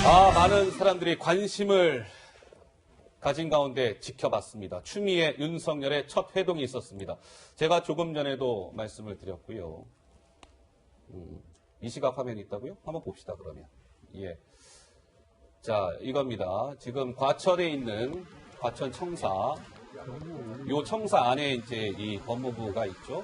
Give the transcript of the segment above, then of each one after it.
많은 사람들이 관심을 가진 가운데 지켜봤습니다. 추미애, 윤석열의 첫 회동이 있었습니다. 제가 조금 전에도 말씀을 드렸고요. 이 시각 화면이 있다고요? 한번 봅시다, 그러면. 예. 자, 이겁니다. 지금 과천에 있는 과천 청사. 요 청사 안에 이제 이 법무부가 있죠.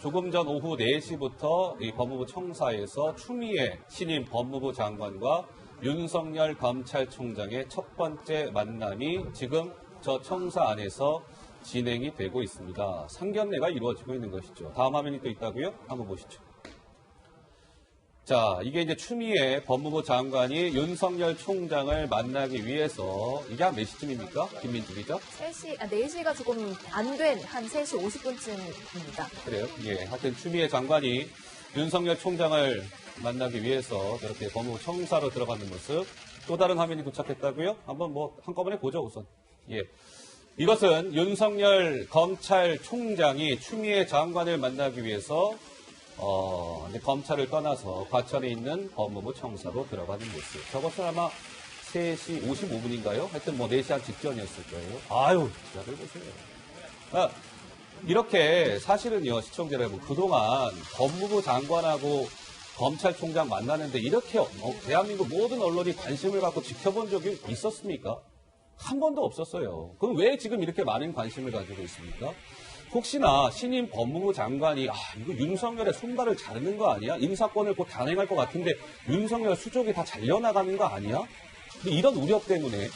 조금 전 오후 4시부터 이 법무부 청사에서 추미애 신임 법무부 장관과 윤석열 검찰총장의 첫 번째 만남이 지금 저 청사 안에서 진행이 되고 있습니다. 상견례가 이루어지고 있는 것이죠. 다음 화면이 또 있다고요? 한번 보시죠. 자, 이게 이제 추미애 법무부 장관이 윤석열 총장을 만나기 위해서 이게 한 몇 시쯤입니까? 김민주 기자? 4시가 조금 안 된 한 3시 50분쯤입니다. 그래요? 예. 하여튼 추미애 장관이 윤석열 총장을 만나기 위해서 저렇게 법무부 청사로 들어가는 모습. 또 다른 화면이 도착했다고요? 한번 한꺼번에 보죠, 우선. 예. 이것은 윤석열 검찰총장이 추미애 장관을 만나기 위해서 이제 검찰을 떠나서 과천에 있는 법무부 청사로 들어가는 모습. 저것은 아마 3시 55분인가요? 하여튼 4시 한 직전이었을 거예요. 아유, 기자들 보세요. 이렇게 사실은요, 시청자 여러분, 그동안 법무부 장관하고 검찰총장 만나는데 이렇게 대한민국 모든 언론이 관심을 갖고 지켜본 적이 있었습니까? 한 번도 없었어요. 그럼 왜 지금 이렇게 많은 관심을 가지고 있습니까? 혹시나 신임 법무부 장관이 이거 윤석열의 손발을 자르는 거 아니야? 인사권을 곧 단행할 것 같은데 윤석열 수족이 다 잘려나가는 거 아니야? 근데 이런 우려 때문에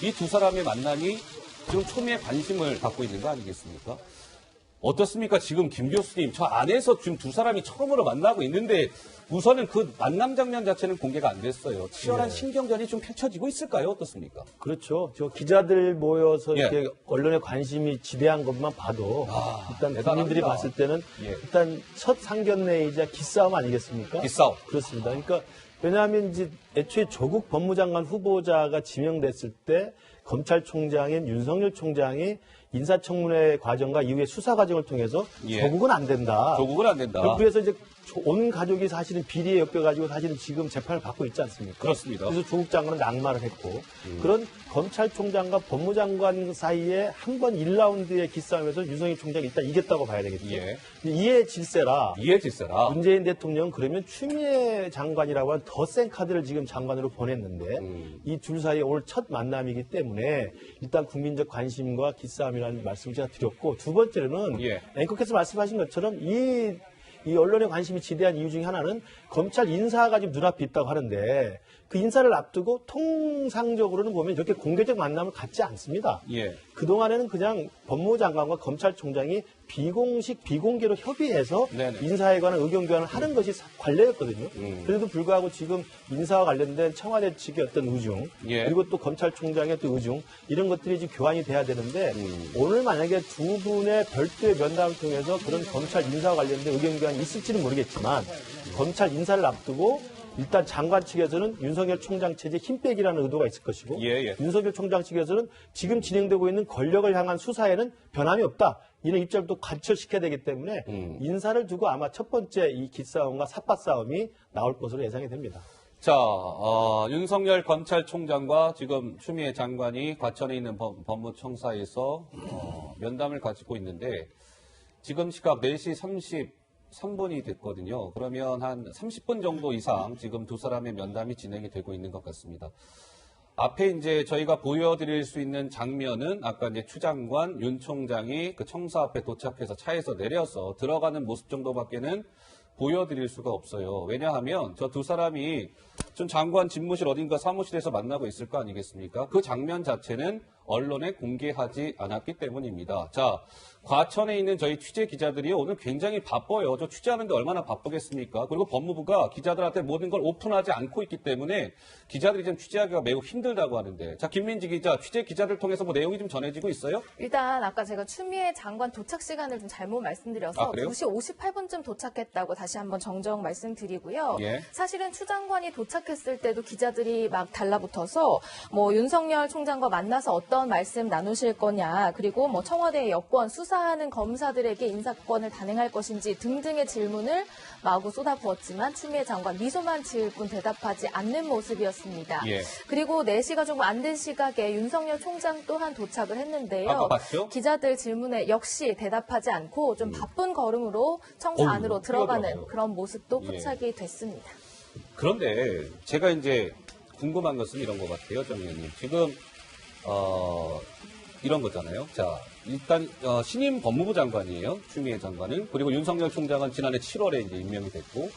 이 두 사람의 만남이 지금 초미의 관심을 갖고 있는 거 아니겠습니까? 어떻습니까? 지금 김 교수님, 저 안에서 지금 두 사람이 처음으로 만나고 있는데 우선은 그 만남 장면 자체는 공개가 안 됐어요. 치열한 신경전이 좀 펼쳐지고 있을까요? 어떻습니까? 그렇죠. 저 기자들 모여서 예. 이렇게 언론의 관심이 지대한 것만 봐도 일단 국민들이 봤을 때는 일단 첫 상견례이자 기싸움 아니겠습니까? 기싸움. 그렇습니다. 그러니까 왜냐하면 이제 애초에 조국 법무장관 후보자가 지명됐을 때 검찰총장인 윤석열 총장이 인사청문회 과정과 이후에 수사 과정을 통해서 조국은 안 된다. 조국은 안 된다. 그래서 이제 온 가족이 사실은 비리에 엮여가지고 사실은 지금 재판을 받고 있지 않습니까? 그렇습니다. 그래서 조국 장관은 낙마를 했고 그런 검찰총장과 법무장관 사이에 한 번 1라운드의 기싸움에서 윤석열 총장이 일단 이겼다고 봐야 되겠죠. 예. 이에 질세라. 문재인 대통령은 그러면 추미애 장관이라고 하는 더 센 카드를 지금 장관으로 보냈는데 이 둘 사이에 오늘 첫 만남이기 때문에 일단 국민적 관심과 기싸움이라는 말씀을 제가 드렸고 두 번째로는 앵커께서 말씀하신 것처럼 이 언론의 관심이 지대한 이유 중에 하나는 검찰 인사가 지금 눈앞에 있다고 하는데 그 인사를 앞두고 통상적으로는 보면 이렇게 공개적 만남을 갖지 않습니다. 그동안에는 그냥 법무부 장관과 검찰총장이 비공개로 협의해서 인사에 관한 의견 교환을 하는 것이 관례였거든요. 그래도 불구하고 지금 인사와 관련된 청와대 측의 어떤 의중 그리고 또 검찰총장의 또 의중 이런 것들이 지금 교환이 돼야 되는데 오늘 만약에 두 분의 별도의 면담을 통해서 그런 검찰 인사와 관련된 의견 교환이 있을지는 모르겠지만 검찰 인사를 앞두고 일단 장관 측에서는 윤석열 총장 체제 힘 빼기라는 의도가 있을 것이고 윤석열 총장 측에서는 지금 진행되고 있는 권력을 향한 수사에는 변함이 없다. 이런 입장을 또 관철시켜야 되기 때문에 인사를 두고 아마 첫 번째 이 기싸움과 삿바 싸움이 나올 것으로 예상이 됩니다. 자, 윤석열 검찰총장과 지금 추미애 장관이 과천에 있는 법무청사에서 면담을 가지고 있는데 지금 시각 4시 33분이 됐거든요. 그러면 한 30분 정도 이상 지금 두 사람의 면담이 진행이 되고 있는 것 같습니다. 앞에 이제 저희가 보여드릴 수 있는 장면은 아까 이제 추 장관, 윤 총장이 그 청사 앞에 도착해서 차에서 내려서 들어가는 모습 정도밖에는 보여드릴 수가 없어요. 왜냐하면 저 두 사람이 좀 장관 집무실 어딘가 사무실에서 만나고 있을 거 아니겠습니까? 그 장면 자체는 언론에 공개하지 않았기 때문입니다. 자, 과천에 있는 저희 취재 기자들이 오늘 굉장히 바빠요. 저 취재하는데 얼마나 바쁘겠습니까? 그리고 법무부가 기자들한테 모든 걸 오픈하지 않고 있기 때문에 기자들이 좀 취재하기가 매우 힘들다고 하는데, 자, 김민지 기자, 취재 기자들 통해서 뭐 내용이 좀 전해지고 있어요? 일단 아까 제가 추미애 장관 도착 시간을 좀 잘못 말씀드려서 2시 58분쯤 도착했다고 다시 한번 정정 말씀드리고요. 사실은 추 장관이 도착했을 때도 기자들이 막 달라붙어서 뭐 윤석열 총장과 만나서 어떤 어떤 말씀 나누실 거냐, 그리고 뭐 청와대의 여권, 수사하는 검사들에게 인사권을 단행할 것인지 등등의 질문을 마구 쏟아부었지만 추미애 장관 미소만 지을 뿐 대답하지 않는 모습이었습니다. 예. 그리고 4시가 조금 안 된 시각에 윤석열 총장 또한 도착을 했는데요. 아까 봤죠? 기자들 질문에 역시 대답하지 않고 좀 바쁜 걸음으로 청사 안으로 들어가는 뛰어들어가요. 그런 모습도 예. 포착이 됐습니다. 그런데 제가 이제 궁금한 것은 이런 것 같아요, 정 의원님. 지금 이런 거잖아요. 자, 일단 신임 법무부 장관이에요, 추미애 장관은. 그리고 윤석열 총장은 지난해 7월에 이제 임명이 됐고,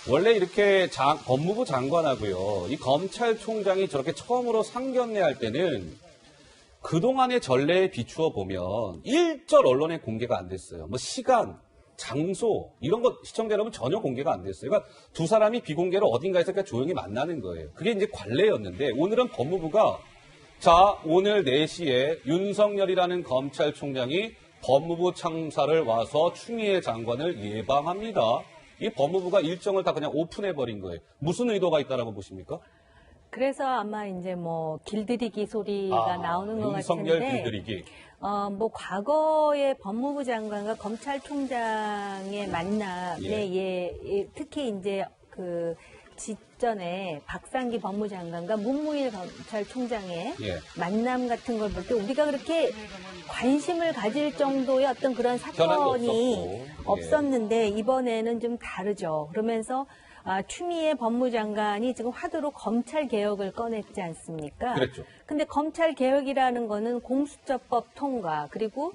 원래 이렇게 법무부 장관하고요, 이 검찰총장이 저렇게 처음으로 상견례할 때는 그동안의 전례에 비추어 보면 일절 언론에 공개가 안 됐어요. 뭐 시간, 장소 이런 것 시청자 여러분 전혀 공개가 안 됐어요. 그러니까 두 사람이 비공개로 어딘가에서 그냥 조용히 만나는 거예요. 그게 이제 관례였는데 오늘은 법무부가 자 오늘 4시에 윤석열이라는 검찰총장이 법무부 참사를 와서 추미애 장관을 예방합니다. 이 법무부가 일정을 다 그냥 오픈해버린 거예요. 무슨 의도가 있다라고 보십니까? 그래서 아마 이제 뭐 길들이기 소리가 나오는 것 윤석열 같은데, 길들이기. 뭐 과거의 법무부 장관과 검찰총장의 만남에 특히 이제 그 직전에 박상기 법무장관과 문무일 검찰총장의 만남 같은 걸 볼 때 우리가 그렇게 관심을 가질 정도의 어떤 그런 사건이 없었는데 이번에는 좀 다르죠. 그러면서 추미애 법무장관이 지금 화두로 검찰 개혁을 꺼냈지 않습니까? 그랬죠. 근데 검찰 개혁이라는 거는 공수처법 통과 그리고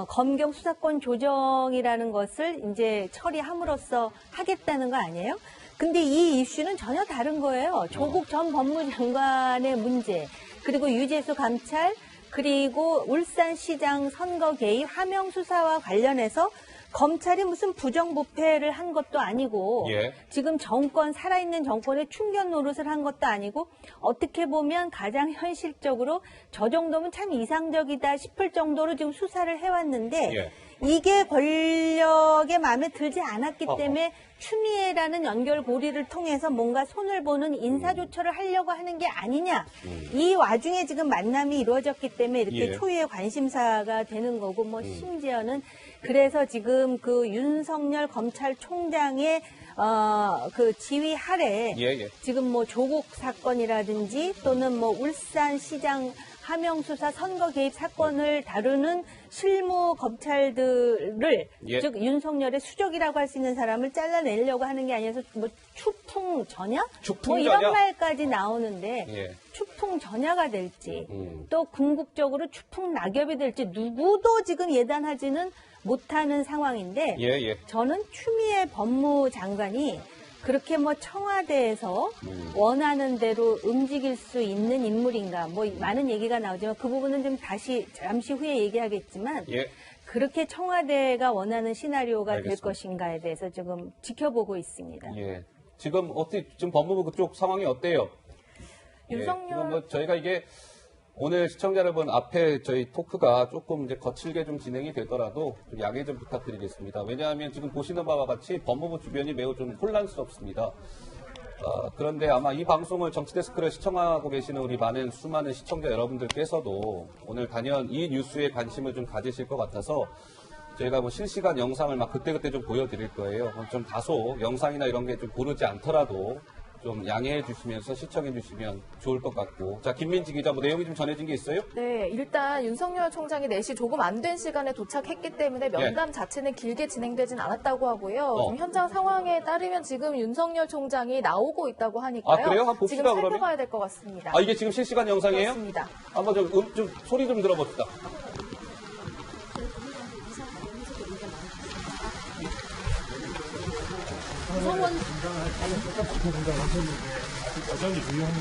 검경 수사권 조정이라는 것을 이제 처리함으로써 하겠다는 거 아니에요? 근데 이 이슈는 전혀 다른 거예요. 조국 전 법무장관의 문제, 그리고 유재수 감찰, 그리고 울산시장 선거 개입 하명 수사와 관련해서 검찰이 무슨 부정부패를 한 것도 아니고 지금 정권 살아있는 정권의 충견 노릇을 한 것도 아니고 어떻게 보면 가장 현실적으로 저 정도면 참 이상적이다 싶을 정도로 지금 수사를 해왔는데 이게 권력의 마음에 들지 않았기 때문에 추미애라는 연결고리를 통해서 뭔가 손을 보는 인사조처를 하려고 하는 게 아니냐. 이 와중에 지금 만남이 이루어졌기 때문에 이렇게 초유의 관심사가 되는 거고 뭐 심지어는 그래서 지금 그 윤석열 검찰총장의 그 지휘 아래 지금 뭐 조국 사건이라든지 또는 뭐 울산시장 하명수사 선거 개입 사건을 다루는 실무 검찰들을 즉 윤석열의 수족이라고 할 수 있는 사람을 잘라내려고 하는 게 아니어서 뭐 추풍 전야? 뭐 이런 말까지 나오는데 추풍 전야가 될지 또 궁극적으로 추풍 낙엽이 될지 누구도 지금 예단하지는 못하는 상황인데 저는 추미애 법무장관이 그렇게 뭐 청와대에서 원하는 대로 움직일 수 있는 인물인가 뭐 많은 얘기가 나오지만 그 부분은 좀 다시 잠시 후에 얘기하겠지만 그렇게 청와대가 원하는 시나리오가 될 것인가에 대해서 조금 지켜보고 있습니다. 지금 어떻게 지금 법무부 그쪽 상황이 어때요? 윤석열 지금 뭐 저희가 이게 오늘 시청자 여러분 앞에 저희 토크가 조금 이제 거칠게 좀 진행이 되더라도 좀 양해 좀 부탁드리겠습니다. 왜냐하면 지금 보시는 바와 같이 법무부 주변이 매우 좀 혼란스럽습니다. 그런데 아마 이 방송을 정치데스크를 시청하고 계시는 우리 수많은 시청자 여러분들께서도 오늘 단연 이 뉴스에 관심을 좀 가지실 것 같아서 저희가 뭐 실시간 영상을 막 그때그때 좀 보여드릴 거예요. 좀 다소 영상이나 이런 게 좀 고르지 않더라도 좀 양해해 주시면서 시청해 주시면 좋을 것 같고. 자, 김민지 기자, 뭐 내용이 좀 전해진 게 있어요? 네, 일단 윤석열 총장이 4시 조금 안 된 시간에 도착했기 때문에 면담 자체는 길게 진행되진 않았다고 하고요. 좀 현장 상황에 따르면 지금 윤석열 총장이 나오고 있다고 하니까요. 그래요? 한번 봅시다, 지금 살펴봐야 될 것 같습니다. 이게 지금 실시간 영상이에요? 그렇습니다. 한번 좀 소리 좀 들어봅시다. 가장 중요한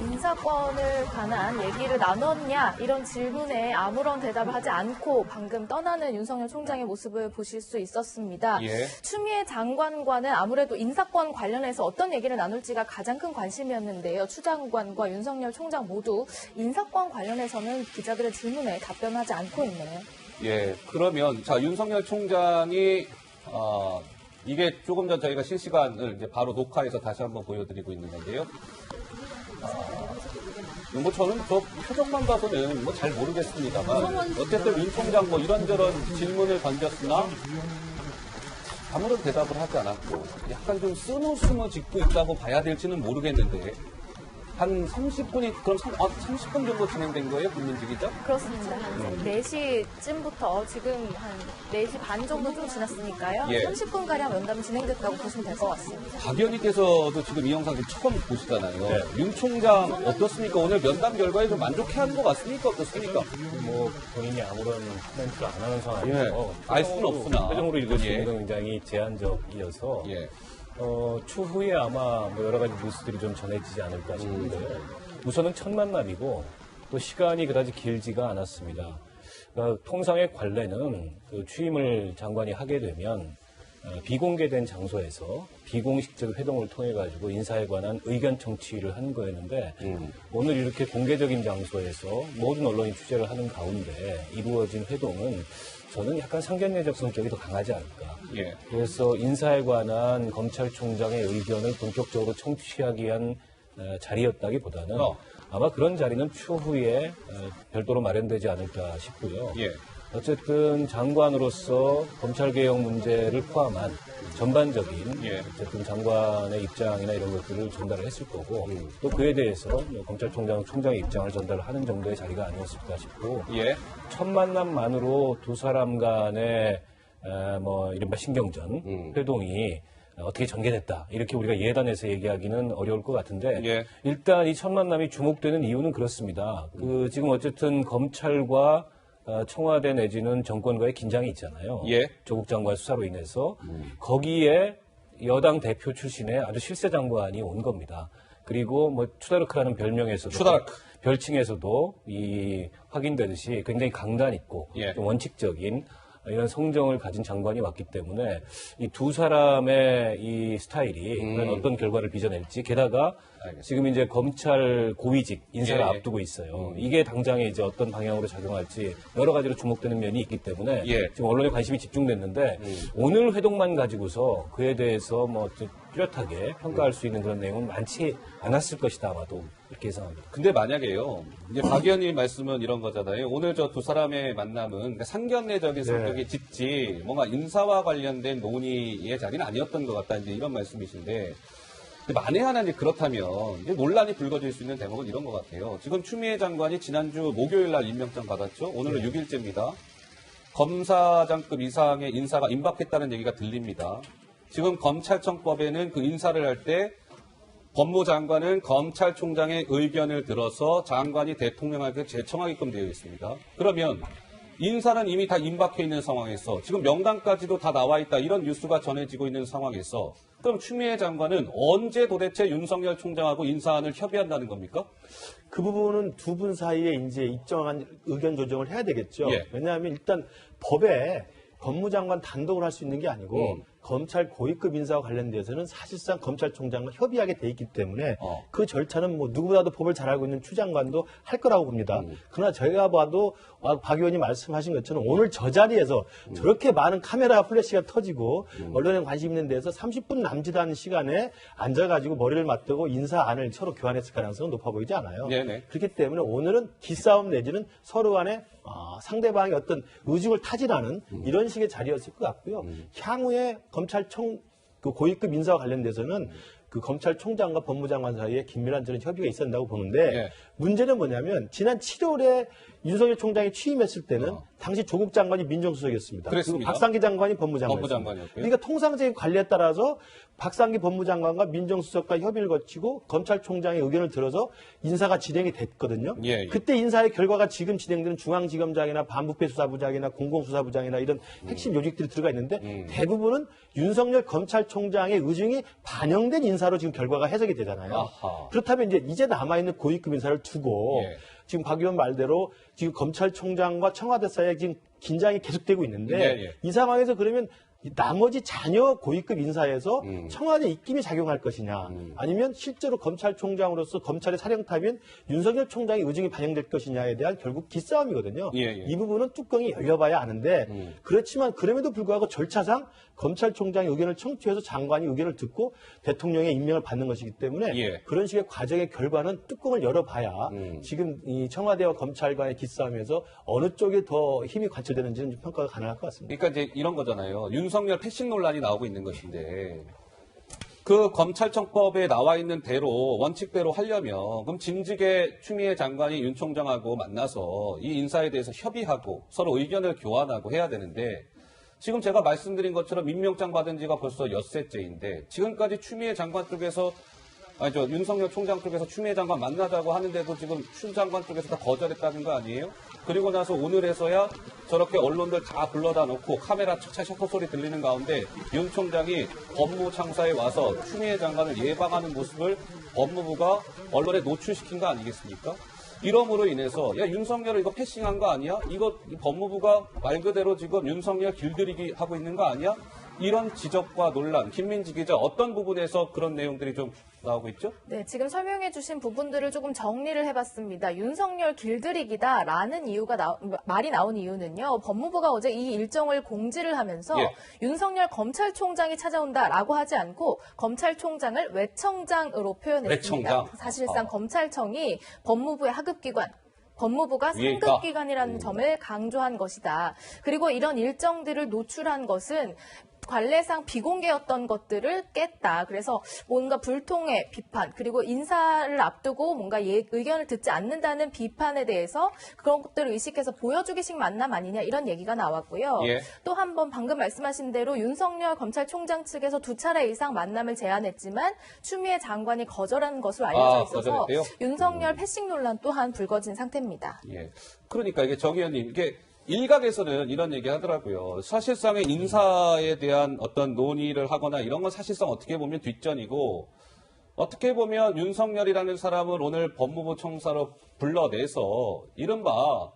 인사권을 관한 얘기를 나눴냐 이런 질문에 아무런 대답을 하지 않고 방금 떠나는 윤석열 총장의 모습을 보실 수 있었습니다. 추미애 장관과는 아무래도 인사권 관련해서 어떤 얘기를 나눌지가 가장 큰 관심이었는데요. 추 장관과 윤석열 총장 모두 인사권 관련해서는 기자들의 질문에 답변하지 않고 있네요. 그러면 자 윤석열 총장이 이게 조금 전 저희가 실시간을 이제 바로 녹화해서 다시 한번 보여드리고 있는 건데요. 뭐 저는 저 표정만 봐서는 뭐 잘 모르겠습니다만 어쨌든 윤 총장 뭐 이런저런 질문을 던졌으나 아무런 대답을 하지 않았고 약간 좀 스무스무 짓고 있다고 봐야 될지는 모르겠는데 한 30분이 그럼 30분 정도 진행된 거예요? 국민직이죠? 그렇습니다. 한 4시쯤부터 지금 한 4시 반 정도 좀 지났으니까요. 예. 30분가량 면담이 진행됐다고 보시면 될 것 같습니다. 박 의원님께서도 지금 이 영상 처음 보시잖아요. 네. 윤 총장 어떻습니까? 오늘 면담 결과에 좀 만족해하는 것 같습니까? 어떻습니까? 뭐 본인이 아무런 코멘트를 안 하는 상황이어서 예. 알 수는 없으나. 표정으로 읽으시는 예. 건 굉장히 제한적이어서 예. 추후에 아마 뭐 여러 가지 뉴스들이 좀 전해지지 않을까 싶은데요. 우선은 첫 만남이고 또 시간이 그다지 길지가 않았습니다. 그러니까 통상의 관례는 그 취임을 장관이 하게 되면 비공개된 장소에서 비공식적 회동을 통해 가지고 인사에 관한 의견 청취를 하는 거였는데 오늘 이렇게 공개적인 장소에서 모든 언론이 취재를 하는 가운데 이루어진 회동은 저는 약간 상견례적 성격이 더 강하지 않을까. 예. 그래서 인사에 관한 검찰총장의 의견을 본격적으로 청취하기 위한 자리였다기보다는 아마 그런 자리는 추후에 별도로 마련되지 않을까 싶고요. 예. 어쨌든 장관으로서 검찰개혁 문제를 포함한 전반적인 예. 어쨌든 장관의 입장이나 이런 것들을 전달을 했을 거고 또 그에 대해서 검찰총장의 입장을 전달하는 정도의 자리가 아니었을까 싶고 예. 첫 만남만으로 두 사람 간의 뭐 이른바 신경전 회동이 어떻게 전개됐다 이렇게 우리가 예단해서 얘기하기는 어려울 것 같은데 예. 일단 이 첫 만남이 주목되는 이유는 그렇습니다. 그 지금 어쨌든 검찰과 청와대 내지는 정권과의 긴장이 있잖아요. 예. 조국 장관 수사로 인해서 거기에 여당 대표 출신의 아주 실세 장관이 온 겁니다. 그리고 뭐 추다르크라는 별명에서도 추다르크. 별칭에서도 이 확인되듯이 굉장히 강단 있고 예. 좀 원칙적인 이런 성정을 가진 장관이 왔기 때문에 이 두 사람의 이 스타일이 그런 어떤 결과를 빚어낼지 게다가 알겠습니다. 지금 이제 검찰 고위직 인사를 예, 예. 앞두고 있어요. 이게 당장에 이제 어떤 방향으로 작용할지 여러 가지로 주목되는 면이 있기 때문에 예. 지금 언론의 관심이 집중됐는데 오늘 회동만 가지고서 그에 대해서 뭐 뚜렷하게 평가할 수 있는 그런 내용은 많지 않았을 것이다 아마도 이렇게 예상합니다. 근데 만약에요, 이제 박 의원님 말씀은 이런 거잖아요. 오늘 저 두 사람의 만남은 상견례적인 성격이 짙지, 뭔가 인사와 관련된 논의의 자리는 아니었던 것 같다, 이제 이런 말씀이신데, 근데 만에 하나 이제 그렇다면, 이제 논란이 불거질 수 있는 대목은 이런 것 같아요. 지금 추미애 장관이 지난주 목요일 날 임명장 받았죠? 오늘은 6일째입니다. 검사장급 이상의 인사가 임박했다는 얘기가 들립니다. 지금 검찰청법에는 그 인사를 할 때 법무장관은 검찰총장의 의견을 들어서 장관이 대통령에게 제청하게끔 되어 있습니다. 그러면 인사는 이미 다 임박해 있는 상황에서 지금 명단까지도 다 나와 있다 이런 뉴스가 전해지고 있는 상황에서 그럼 추미애 장관은 언제 도대체 윤석열 총장하고 인사안을 협의한다는 겁니까? 그 부분은 두 분 사이에 이제 일정한 의견 조정을 해야 되겠죠. 예. 왜냐하면 일단 법에 법무장관 단독으로 할 수 있는 게 아니고 검찰 고위급 인사와 관련돼서는 사실상 검찰총장과 협의하게 돼 있기 때문에 그 절차는 뭐 누구보다도 법을 잘 알고 있는 추 장관도 할 거라고 봅니다. 그러나 저희가 봐도 박 의원이 말씀하신 것처럼 오늘 저 자리에서 저렇게 많은 카메라 플래시가 터지고 언론에 관심 있는 데서 30분 남짓하는 시간에 앉아가지고 머리를 맞대고 인사안을 서로 교환했을 가능성은 높아 보이지 않아요. 네네. 그렇기 때문에 오늘은 기싸움 내지는 서로 간에 상대방의 어떤 의중을 타진하는 이런 식의 자리였을 것 같고요. 향후에 검찰청 그 고위급 인사와 관련돼서는 그 검찰총장과 법무장관 사이에 긴밀한 저는 협의가 있었다고 보는데 네. 문제는 뭐냐면 지난 7월에 윤석열 총장이 취임했을 때는 당시 조국 장관이 민정수석이었습니다. 그랬습니다. 그리고 박상기 장관이 법무장관이었습니다. 법무장관이었고요. 그러니까 통상적인 관리에 따라서 박상기 법무장관과 민정수석과 협의를 거치고 검찰총장의 의견을 들어서 인사가 진행이 됐거든요. 예, 예. 그때 인사의 결과가 지금 진행되는 중앙지검장이나 반부패 수사부장이나 공공수사부장이나 이런 핵심 요직들이 들어가 있는데 대부분은 윤석열 검찰총장의 의중이 반영된 인사로 지금 결과가 해석이 되잖아요. 아하. 그렇다면 이제 남아있는 고위급 인사를 두고 예. 지금 박 의원 말대로 지금 검찰총장과 청와대 사이에 지금 긴장이 계속되고 있는데 예, 예. 이 상황에서 그러면 나머지 자녀 고위급 인사에서 청와대 입김이 작용할 것이냐, 아니면 실제로 검찰총장으로서 검찰의 사령탑인 윤석열 총장의 의중이 반영될 것이냐에 대한 결국 기싸움이거든요. 이 부분은 뚜껑이 열려봐야 아는데 그렇지만 그럼에도 불구하고 절차상 검찰총장의 의견을 청취해서 장관이 의견을 듣고 대통령의 임명을 받는 것이기 때문에 그런 식의 과정의 결과는 뚜껑을 열어봐야 지금 이 청와대와 검찰 간의 기싸움에서 어느 쪽에 더 힘이 관철되는지는 평가가 가능할 것 같습니다. 그러니까 이제 이런 거잖아요. 윤석열 패싱 논란이 나오고 있는 것인데 그 검찰청법에 나와 있는 대로 원칙대로 하려면 그럼 진즉에 추미애 장관이 윤 총장하고 만나서 이 인사에 대해서 협의하고 서로 의견을 교환하고 해야 되는데 지금 제가 말씀드린 것처럼 임명장 받은 지가 벌써 엿새째인데 지금까지 추미애 장관 쪽에서 윤석열 총장 쪽에서 추미애 장관 만나자고 하는데도 지금 추 장관 쪽에서 다 거절했다는 거 아니에요? 그리고 나서 오늘에서야 저렇게 언론들 다 불러다 놓고 카메라 차 셔터 소리 들리는 가운데 윤 총장이 법무창사에 와서 추미애 장관을 예방하는 모습을 법무부가 언론에 노출시킨 거 아니겠습니까? 이러므로 인해서 야 윤석열 이거 패싱한 거 아니야? 이거 법무부가 말 그대로 지금 윤석열 길들이기 하고 있는 거 아니야? 이런 지적과 논란, 김민지 기자 어떤 부분에서 그런 내용들이 좀 나오고 있죠? 네, 지금 설명해 주신 부분들을 조금 정리를 해봤습니다. 윤석열 길들이기다라는 말이 나온 이유는요. 법무부가 어제 이 일정을 공지를 하면서 윤석열 검찰총장이 찾아온다라고 하지 않고 검찰총장을 외청장으로 표현했습니다. 외청장. 사실상 검찰청이 법무부의 하급기관, 법무부가 상급기관이라는 점을 강조한 것이다. 그리고 이런 일정들을 노출한 것은 관례상 비공개였던 것들을 깼다. 그래서 뭔가 불통의 비판, 그리고 인사를 앞두고 뭔가 의견을 듣지 않는다는 비판에 대해서 그런 것들을 의식해서 보여주기식 만남 아니냐 이런 얘기가 나왔고요. 또 한 번 방금 말씀하신 대로 윤석열 검찰총장 측에서 2차례 이상 만남을 제안했지만 추미애 장관이 거절한 것으로 알려져 있어서 윤석열 패싱 논란 또한 불거진 상태입니다. 그러니까 이게 정 의원님 이게 일각에서는 이런 얘기 하더라고요. 사실상의 인사에 대한 어떤 논의를 하거나 이런 건 사실상 어떻게 보면 뒷전이고 어떻게 보면 윤석열이라는 사람을 오늘 법무부 청사로 불러내서 이른바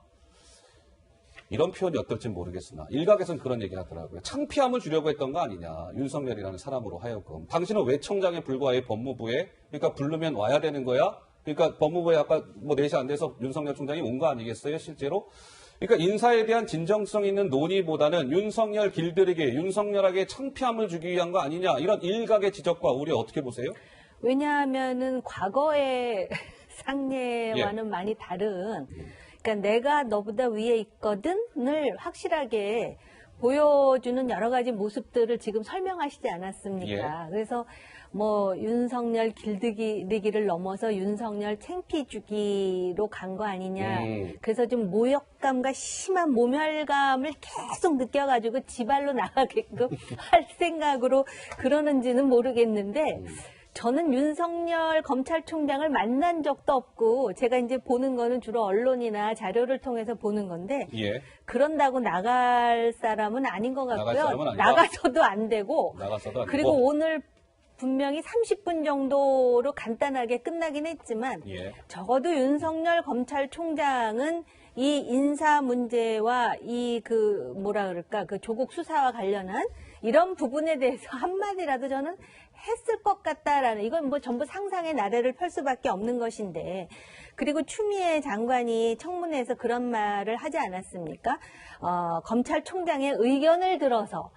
이런 표현이 어떨지 모르겠으나 일각에서는 그런 얘기 하더라고요. 창피함을 주려고 했던 거 아니냐. 윤석열이라는 사람으로 하여금. 당신은 왜 청장에 불과해 법무부에? 그러니까 부르면 와야 되는 거야? 그러니까 법무부에 아까 뭐 4시 안 돼서 윤석열 총장이 온 거 아니겠어요 실제로? 그러니까 인사에 대한 진정성 있는 논의보다는 윤석열 길들이기, 윤석열에게 창피함을 주기 위한 거 아니냐 이런 일각의 지적과 우려 어떻게 보세요? 왜냐하면은 과거의 상례와는 많이 다른, 그러니까 내가 너보다 위에 있거든을 확실하게 보여주는 여러 가지 모습들을 지금 설명하시지 않았습니까? 그래서 뭐 윤석열 길들이기를 넘어서 윤석열 창피주기로 간 거 아니냐. 그래서 좀 모욕감과 심한 모멸감을 계속 느껴가지고 지발로 나가게끔 할 생각으로 그러는지는 모르겠는데 저는 윤석열 검찰총장을 만난 적도 없고 제가 이제 보는 거는 주로 언론이나 자료를 통해서 보는 건데 그런다고 나갈 사람은 아닌 것 같고요. 나가서도 안 되고 그리고 오늘 분명히 30분 정도로 간단하게 끝나긴 했지만 적어도 윤석열 검찰총장은 이 인사 문제와 이 그 조국 수사와 관련한 이런 부분에 대해서 한마디라도 저는 했을 것 같다라는, 이건 뭐 전부 상상의 나래를 펼 수밖에 없는 것인데, 그리고 추미애 장관이 청문회에서 그런 말을 하지 않았습니까? 검찰총장의 의견을 들어서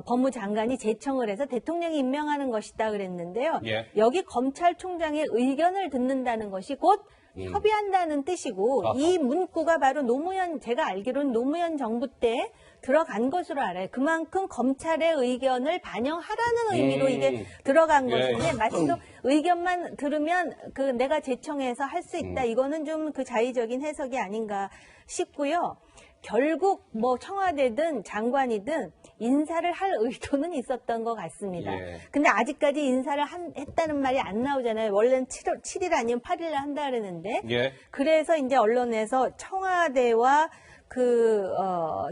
법무장관이 제청을 해서 대통령이 임명하는 것이다 그랬는데요. 여기 검찰총장의 의견을 듣는다는 것이 곧 협의한다는 뜻이고 이 문구가 바로 노무현, 제가 알기로는 노무현 정부 때 들어간 것으로 알아요. 그만큼 검찰의 의견을 반영하라는 의미로 이게 들어간 것인데 마치 또 의견만 들으면 내가 제청해서 할 수 있다. 이거는 좀 그 자의적인 해석이 아닌가 싶고요. 결국 뭐 청와대든 장관이든 인사를 할 의도는 있었던 것 같습니다. 근데 아직까지 인사를 했다는 말이 안 나오잖아요. 원래는 7일 아니면 8일날 한다 그랬는데. 그래서 이제 언론에서 청와대와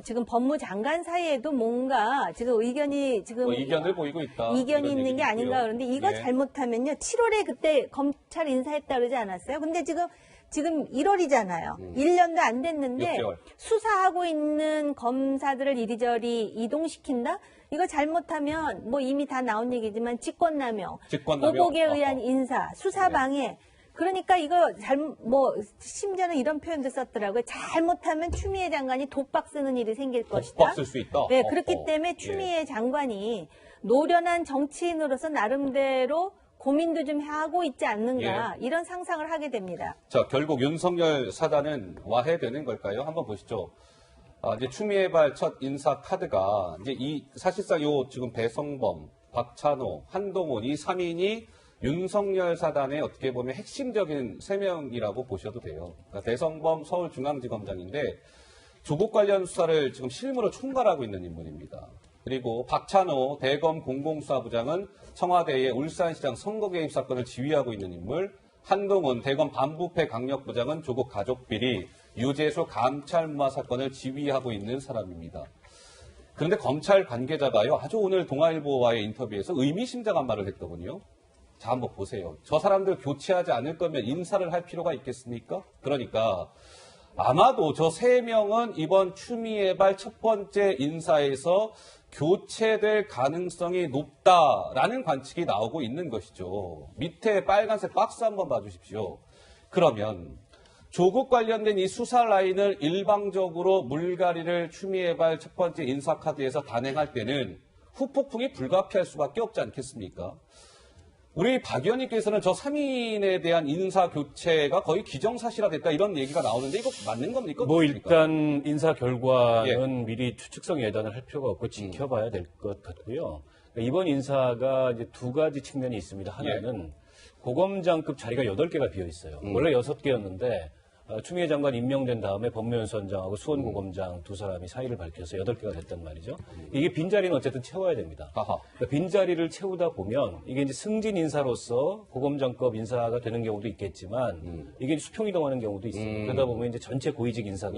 지금 법무장관 사이에도 뭔가 지금 이견을 보이고 있다. 이견이 있는 게 아닌가 그런데 이거 잘못하면요. 7월에 그때 검찰 인사했다 그러지 않았어요? 근데 지금 지금 1월이잖아요. 1년도 안 됐는데 6개월. 수사하고 있는 검사들을 이리저리 이동시킨다? 이거 잘못하면 뭐 이미 다 나온 얘기지만 직권남용, 보복에 의한 인사, 수사방해. 그러니까 이거 심지어는 이런 표현도 썼더라고요. 잘못하면 추미애 장관이 독박 쓰는 일이 생길 것이다. 독박 쓸 수 있다. 네, 그렇기 때문에 추미애 장관이 노련한 정치인으로서 나름대로 고민도 좀 하고 있지 않는가 이런 상상을 하게 됩니다. 자, 결국 윤석열 사단은 와해되는 걸까요? 한번 보시죠. 이제 추미애발 첫 인사 카드가 이제 사실상 지금 배성범, 박찬호, 한동훈 이 3인이 윤석열 사단의 어떻게 보면 핵심적인 3명이라고 보셔도 돼요. 그러니까 배성범 서울중앙지검장인데 조국 관련 수사를 지금 실무로 총괄하고 있는 인물입니다. 그리고 박찬호 대검 공공수사부장은 청와대의 울산시장 선거 개입 사건을 지휘하고 있는 인물, 한동훈 대검 반부패 강력부장은 조국 가족비리, 유재수 감찰무마 사건을 지휘하고 있는 사람입니다. 그런데 검찰 관계자가요, 아주 오늘 동아일보와의 인터뷰에서 의미심장한 말을 했더군요. 자, 한번 보세요. 저 사람들 교체하지 않을 거면 인사를 할 필요가 있겠습니까? 그러니까 아마도 저 3명은 이번 추미애발 첫 번째 인사에서 교체될 가능성이 높다라는 관측이 나오고 있는 것이죠. 밑에 빨간색 박스 한번 봐주십시오. 그러면 조국 관련된 이 수사 라인을 일방적으로 물갈이를 추미애발 첫 번째 인사카드에서 단행할 때는 후폭풍이 불가피할 수밖에 없지 않겠습니까? 우리 박 의원님께서는 저 3인에 대한 인사 교체가 거의 기정사실화됐다 이런 얘기가 나오는데 이거 맞는 겁니까? 뭐 그렇습니까? 일단 인사 결과는 미리 추측성 예단을 할 필요가 없고 지켜봐야 될 것 같고요. 이번 인사가 이제 2가지 측면이 있습니다. 하나는 고검장급 자리가 8개가 비어 있어요. 원래 6개였는데 추미애 장관 임명된 다음에 법무연수원장하고 수원고검장 2사람이 사의를 밝혀서 8개가 됐단 말이죠. 이게 빈자리는 어쨌든 채워야 됩니다. 그러니까 빈자리를 채우다 보면 이게 이제 승진 인사로서 고검장급 인사가 되는 경우도 있겠지만 이게 수평이동하는 경우도 있어요. 그러다 보면 이제 전체 고위직 인사가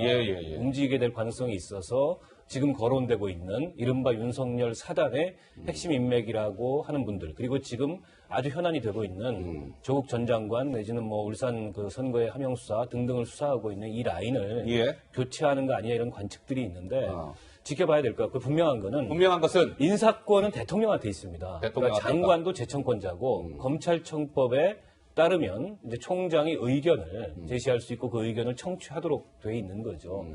움직이게 될 가능성이 있어서 지금 거론되고 있는 이른바 윤석열 사단의 핵심 인맥이라고 하는 분들, 그리고 지금 아주 현안이 되고 있는 조국 전 장관 내지는 뭐 울산 그 선거의 함영수사 등등을 수사하고 있는 이 라인을 교체하는 거 아니냐 이런 관측들이 있는데 지켜봐야 될 것 같고 분명한 것은 인사권은 대통령한테 있습니다. 그러니까 장관도 재청권자고 검찰청법에 따르면 이제 총장이 의견을 제시할 수 있고 그 의견을 청취하도록 돼 있는 거죠.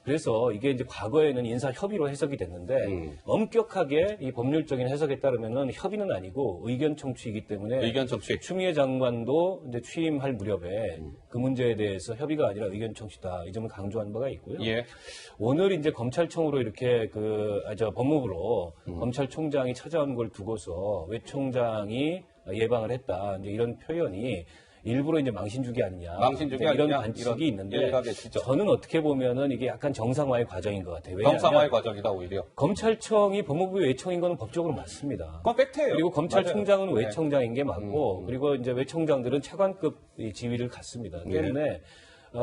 그래서 이게 이제 과거에는 인사 협의로 해석이 됐는데 엄격하게 이 법률적인 해석에 따르면은 협의는 아니고 의견 청취이기 때문에 의견 청취. 추미애 장관도 이제 취임할 무렵에 그 문제에 대해서 협의가 아니라 의견 청취다 이 점을 강조한 바가 있고요. 오늘 이제 검찰청으로 이렇게 법무부로 검찰총장이 찾아온 걸 두고서 왜 총장이 예방을 했다. 이제 이런 표현이 일부러 이제 망신주기 아니냐. 이런 관측이 있는데 저는 어떻게 보면은 이게 약간 정상화의 과정인 것 같아요. 정상화의 과정이다 오히려. 검찰청이 법무부 외청인 거는 법적으로 맞습니다. 그건 팩트예요. 그리고 검찰총장은 외청장인 게 맞고 그리고 이제 외청장들은 차관급 지위를 갖습니다. 때문에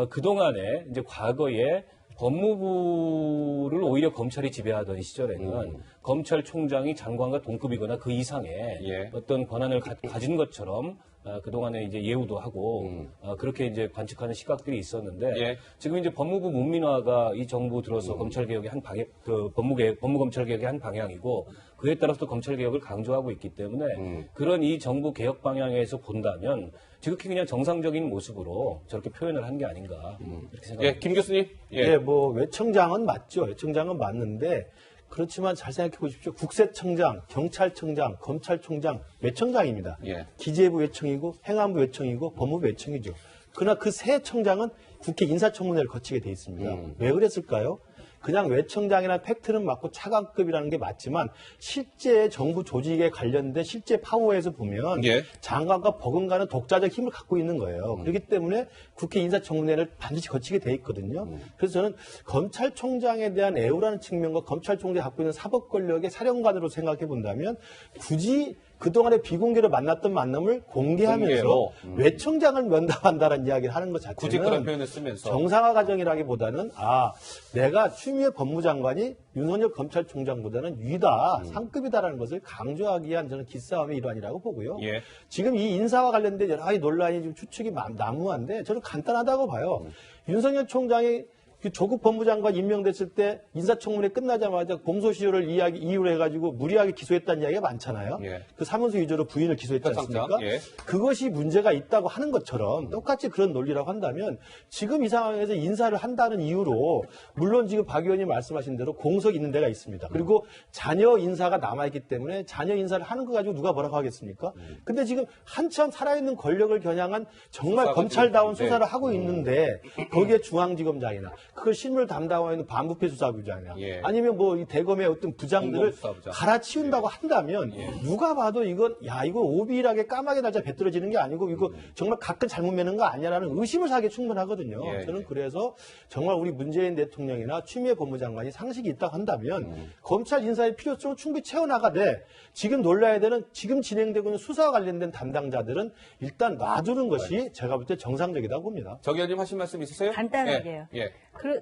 그동안에 이제 과거에 법무부를 오히려 검찰이 지배하던 시절에는 검찰총장이 장관과 동급이거나 그 이상의 어떤 권한을 가진 것처럼 그동안에 이제 예우도 하고 그렇게 이제 관측하는 시각들이 있었는데 지금 이제 법무부 문민화가 이 정부 들어서 검찰개혁의 한 방향, 법무검찰개혁의 한 방향이고 그에 따라서 또 검찰개혁을 강조하고 있기 때문에 그런 이 정부 개혁 방향에서 본다면 지극히 그냥 정상적인 모습으로 저렇게 표현을 한 게 아닌가 이렇게 생각합니다. 김 교수님. 뭐 외청장은 맞죠. 외청장은 맞는데 그렇지만 잘 생각해 보십시오. 국세청장, 경찰청장, 검찰총장, 외청장입니다. 기재부 외청이고 행안부 외청이고 법무부 외청이죠. 그러나 그 세 청장은 국회 인사청문회를 거치게 돼 있습니다. 왜 그랬을까요? 그냥 외청장이나 팩트는 맞고 차관급이라는 게 맞지만 실제 정부 조직에 관련된 실제 파워에서 보면 장관과 버금가는 독자적 힘을 갖고 있는 거예요. 그렇기 때문에 국회 인사청문회를 반드시 거치게 돼 있거든요. 그래서 저는 검찰총장에 대한 애우라는 측면과 검찰총장이 갖고 있는 사법 권력의 사령관으로 생각해 본다면 굳이 그동안에 비공개로 만났던 만남을 공개하면서 공개로. 외청장을 면담한다는 이야기를 하는 것 굳이 그런 자체는 표현을 쓰면서. 정상화 과정이라기보다는 내가 추미애 법무장관이 윤석열 검찰총장보다는 위다, 상급이다라는 것을 강조하기 위한 저는 기싸움의 일환이라고 보고요. 예. 지금 이 인사와 관련된 여러 가지 논란이 좀 추측이 난무한데 저는 간단하다고 봐요. 윤석열 총장이 그 조국 법무장관 임명됐을 때 인사청문회 끝나자마자 공소시효를 이유로 해가지고 무리하게 기소했다는 이야기가 많잖아요. 예. 그 사문서 위조로 부인을 기소했지 않습니까? 예. 그것이 문제가 있다고 하는 것처럼 똑같이 그런 논리라고 한다면 지금 이 상황에서 인사를 한다는 이유로 물론 지금 박 의원님 말씀하신 대로 공석이 있는 데가 있습니다. 그리고 자녀 인사가 남아있기 때문에 자녀 인사를 하는 거 가지고 누가 뭐라고 하겠습니까? 근데 지금 한참 살아있는 권력을 겨냥한 정말 검찰다운 있는데. 수사를 하고 있는데 거기에 중앙지검장이나 그걸 실무를 담당하고 있는 반부패 수사부장이나 예. 아니면 뭐 이 대검의 어떤 부장들을 공검수사부장. 갈아치운다고 한다면 누가 봐도 이거 오비락에 까마귀 날짜 배떨어지는 게 아니고 이거 정말 가끔 잘못 매는 거 아니야라는 의심을 사기 충분하거든요. 예, 저는 예. 그래서 정말 우리 문재인 대통령이나 추미애 법무장관이 상식이 있다고 한다면 검찰 인사의 필요성을 충분히 채워나가되 지금 놀라야 되는 지금 진행되고 있는 수사와 관련된 담당자들은 일단 놔두는 것이 제가 볼 때 정상적이라고 봅니다. 정 의원님 하실 말씀 있으세요? 간단하게요. 예.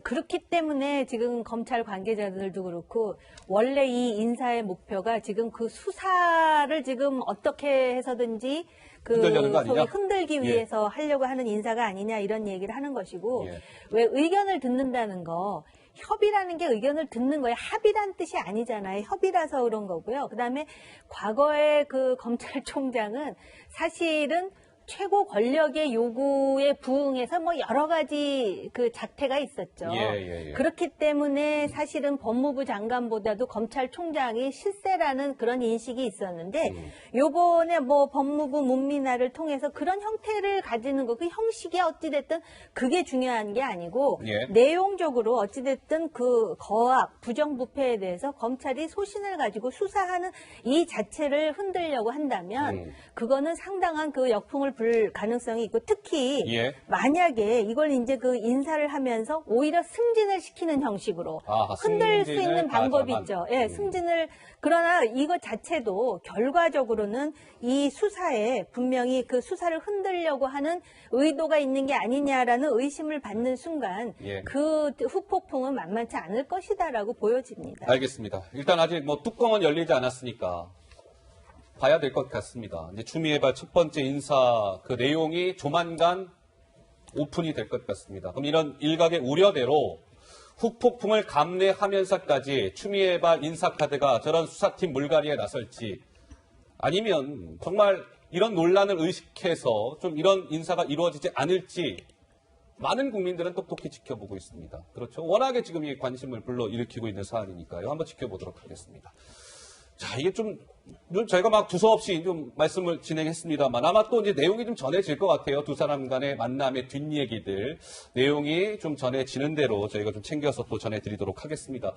그렇기 때문에 지금 검찰 관계자들도 그렇고 원래 이 인사의 목표가 지금 그 수사를 지금 어떻게 해서든지 흔들려는 거 아니냐? 소위 흔들기 예. 위해서 하려고 하는 인사가 아니냐 이런 얘기를 하는 것이고 예. 왜 의견을 듣는다는 거 협의라는 게 의견을 듣는 거예요. 합의란 뜻이 아니잖아요. 협의라서 그런 거고요. 그다음에 과거에 그 검찰총장은 사실은 최고 권력의 요구에 부응해서 뭐 여러 가지 그 작태가 있었죠. 예. 그렇기 때문에 사실은 법무부 장관보다도 검찰총장이 실세라는 그런 인식이 있었는데 요번에 뭐 법무부 문민화를 통해서 그런 형태를 가지는 거, 그 형식이 어찌됐든 그게 중요한 게 아니고 예. 내용적으로 어찌됐든 그 거악, 부정부패에 대해서 검찰이 소신을 가지고 수사하는 이 자체를 흔들려고 한다면 그거는 상당한 그 역풍을 불 가능성이 있고 특히 예. 만약에 이걸 이제 그 인사를 하면서 오히려 승진을 시키는 형식으로 아하, 흔들 수 승진을 있는 방법이 가져간. 있죠. 예, 승진을 그러나 이것 자체도 결과적으로는 이 수사에 분명히 그 수사를 흔들려고 하는 의도가 있는 게 아니냐라는 의심을 받는 순간 예. 그 후폭풍은 만만치 않을 것이다라고 보여집니다. 알겠습니다. 일단 아직 뭐 뚜껑은 열리지 않았으니까 봐야 될 것 같습니다. 이제 추미애발 첫 번째 인사 그 내용이 조만간 오픈이 될 것 같습니다. 그럼 이런 일각의 우려대로 후폭풍을 감내하면서까지 추미애발 인사카드가 저런 수사팀 물갈이에 나설지 아니면 정말 이런 논란을 의식해서 좀 이런 인사가 이루어지지 않을지 많은 국민들은 똑똑히 지켜보고 있습니다. 그렇죠. 워낙에 지금 이 관심을 불러일으키고 있는 사안이니까요. 한번 지켜보도록 하겠습니다. 자, 이게 좀 저희가 막 두서없이 좀 말씀을 진행했습니다만 아마 또 이제 내용이 좀 전해질 것 같아요. 두 사람 간의 만남의 뒷얘기들. 내용이 좀 전해지는 대로 저희가 좀 챙겨서 또 전해드리도록 하겠습니다.